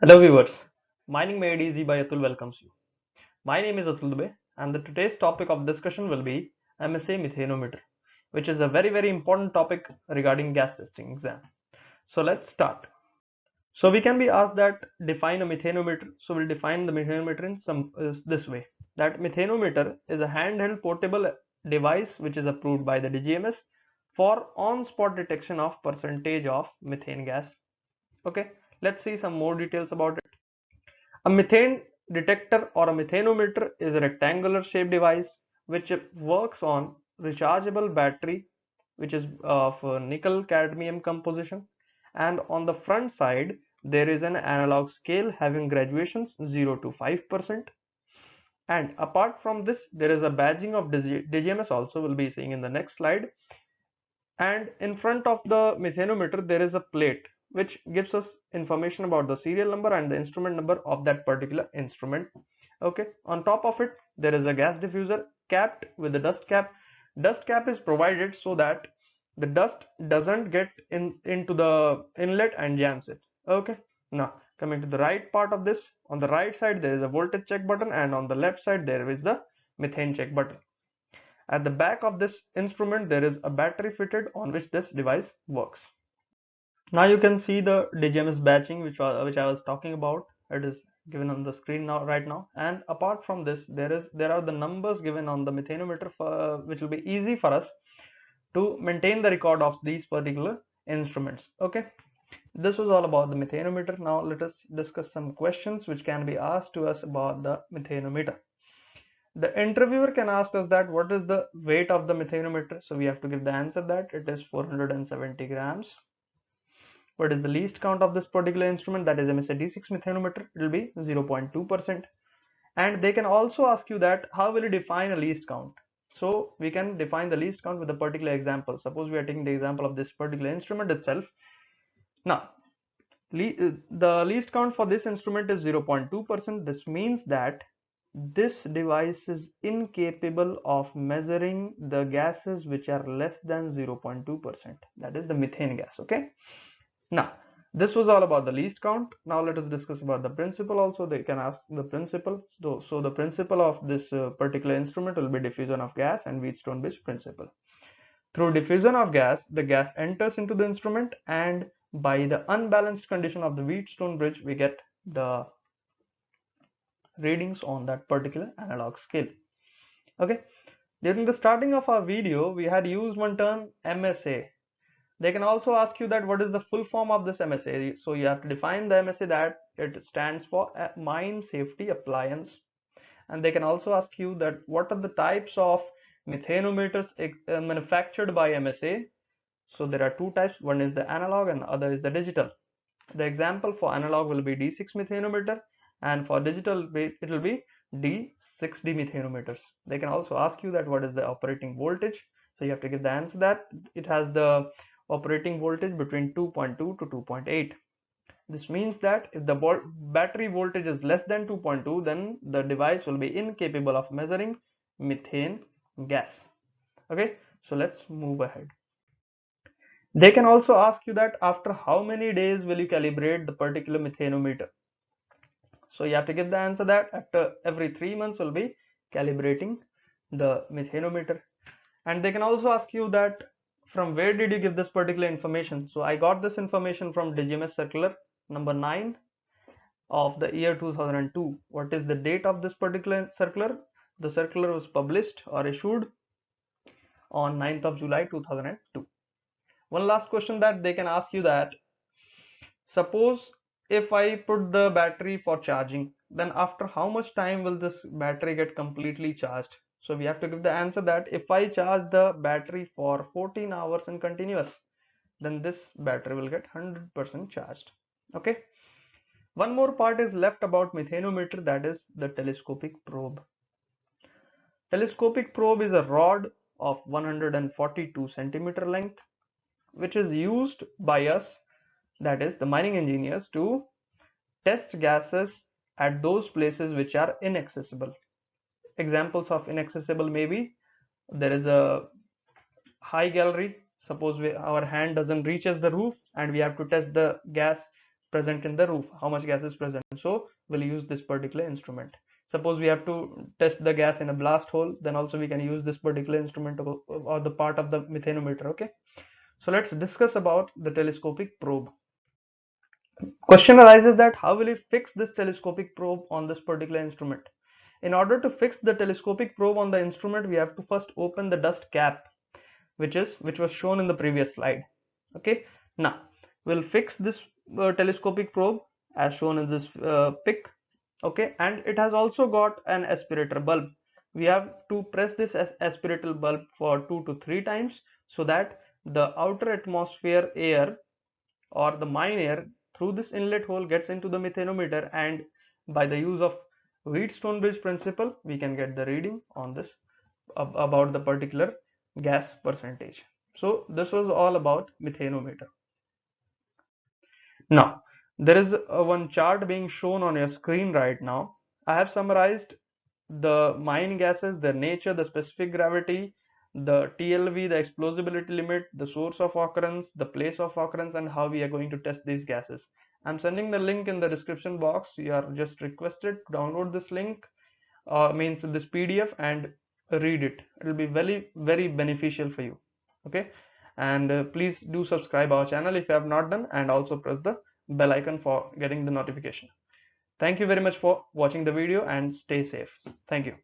Hello viewers, Mining Made Easy by Atul welcomes you. My name is Atul Dubey and the today's topic of discussion will be MSA Methanometer, which is a very important topic regarding gas testing exam. So let's start. So we can be asked that define a methanometer. So we'll define the methanometer in this way. That methanometer is a handheld portable device which is approved by the DGMS for on-spot detection of percentage of methane gas. Okay, let's see some more details about it. A methane detector or a methanometer is a rectangular shaped device which works on rechargeable battery which is of nickel cadmium composition, and on the front side there is an analog scale having graduations 0 to 5%, and apart from this there is a badging of DGMS also we'll be seeing in the next slide. And in front of the methanometer there is a plate which gives us information about the serial number and the instrument number of that particular instrument. Okay, on top of it there is a gas diffuser capped with a dust cap. Dust cap is provided so that the dust doesn't get into the inlet and jams it. Okay, now coming to the right part of this, on the right side there is a voltage check button, and on the left side there is the methane check button. At the back of this instrument there is a battery fitted on which this device works. Now you can see the DGMS batching which I was talking about. It is given on the screen now right now, and apart from this there are the numbers given on the methanometer which will be easy for us to maintain the record of these particular instruments. Okay, this was all about the methanometer. Now let us discuss some questions which can be asked to us about the methanometer. The interviewer can ask us that what is the weight of the methanometer, so we have to give the answer that it is 470 grams. What is the least count of this particular instrument, that is MSA-D6 methanometer, it will be 0.2%. And they can also ask you that how will you define a least count. So we can define the least count with a particular example. Suppose we are taking the example of this particular instrument itself. Now the least count for this instrument is 0.2%. This means that this device is incapable of measuring the gases which are less than 0.2%, that is the methane gas. Okay, now this was all about the least count. Now let us discuss about the principle also. They can ask the principle. So the principle of this particular instrument will be diffusion of gas and Wheatstone bridge principle. Through diffusion of gas, the gas enters into the instrument, and by the unbalanced condition of the Wheatstone bridge we get the readings on that particular analog scale. Okay, during the starting of our video we had used one term MSA. They can also ask you that what is the full form of this MSA, so you have to define the MSA, that it stands for mine safety appliance. And they can also ask you that what are the types of methanometers manufactured by MSA. So there are two types, one is the analog and other is the digital. The example for analog will be D6 methanometer, and for digital it will be D6D methanometers. They can also ask you that what is the operating voltage, so you have to give the answer that it has the operating voltage between 2.2 to 2.8. This means that if the battery voltage is less than 2.2, then the device will be incapable of measuring methane gas. Okay, so let's move ahead. They can also ask you that after how many days will you calibrate the particular methanometer. So you have to give the answer that after every 3 months we'll be calibrating the methanometer. And they can also ask you that from where did you give this particular information. So I got this information from DGMS circular number 9 of the year 2002. What is the date of this particular circular? The circular was published or issued on 9th of July 2002. One last question that they can ask you that suppose if I put the battery for charging, then after how much time will this battery get completely charged? So we have to give the answer that if I charge the battery for 14 hours in continuous, then this battery will get 100% charged. Okay, one more part is left about methanometer, that is the telescopic probe. Telescopic probe is a rod of 142 centimeter length which is used by us, that is the mining engineers, to test gases at those places which are inaccessible. Examples of inaccessible may be there is a high gallery, suppose our hand doesn't reaches the roof and we have to test the gas present in the roof, how much gas is present. So we'll use this particular instrument. Suppose we have to test the gas in a blast hole, then also we can use this particular instrument or the part of the methanometer. Okay, so let's discuss about the telescopic probe. Question arises that how will you fix this telescopic probe on this particular instrument? In order to fix the telescopic probe on the instrument, we have to first open the dust cap, which was shown in the previous slide. Okay, now we'll fix this telescopic probe as shown in this pic. Okay, and it has also got an aspirator bulb. We have to press this aspirator bulb for 2 to 3 times so that the outer atmosphere air or the mine air through this inlet hole gets into the methanometer, and by the use of Wheatstone bridge principle we can get the reading on this about the particular gas percentage. So this was all about methanometer. Now there is one chart being shown on your screen right now. I have summarized the mine gases, their nature, the specific gravity, the TLV, the explosibility limit, the source of occurrence, the place of occurrence, and how we are going to test these gases. I'm sending the link in the description box. You are just requested to download this link, means this PDF, and read it. It will be very beneficial for you. Okay, and please do subscribe our channel if you have not done, and also press the bell icon for getting the notification. Thank you very much for watching the video, and stay safe. Thank you.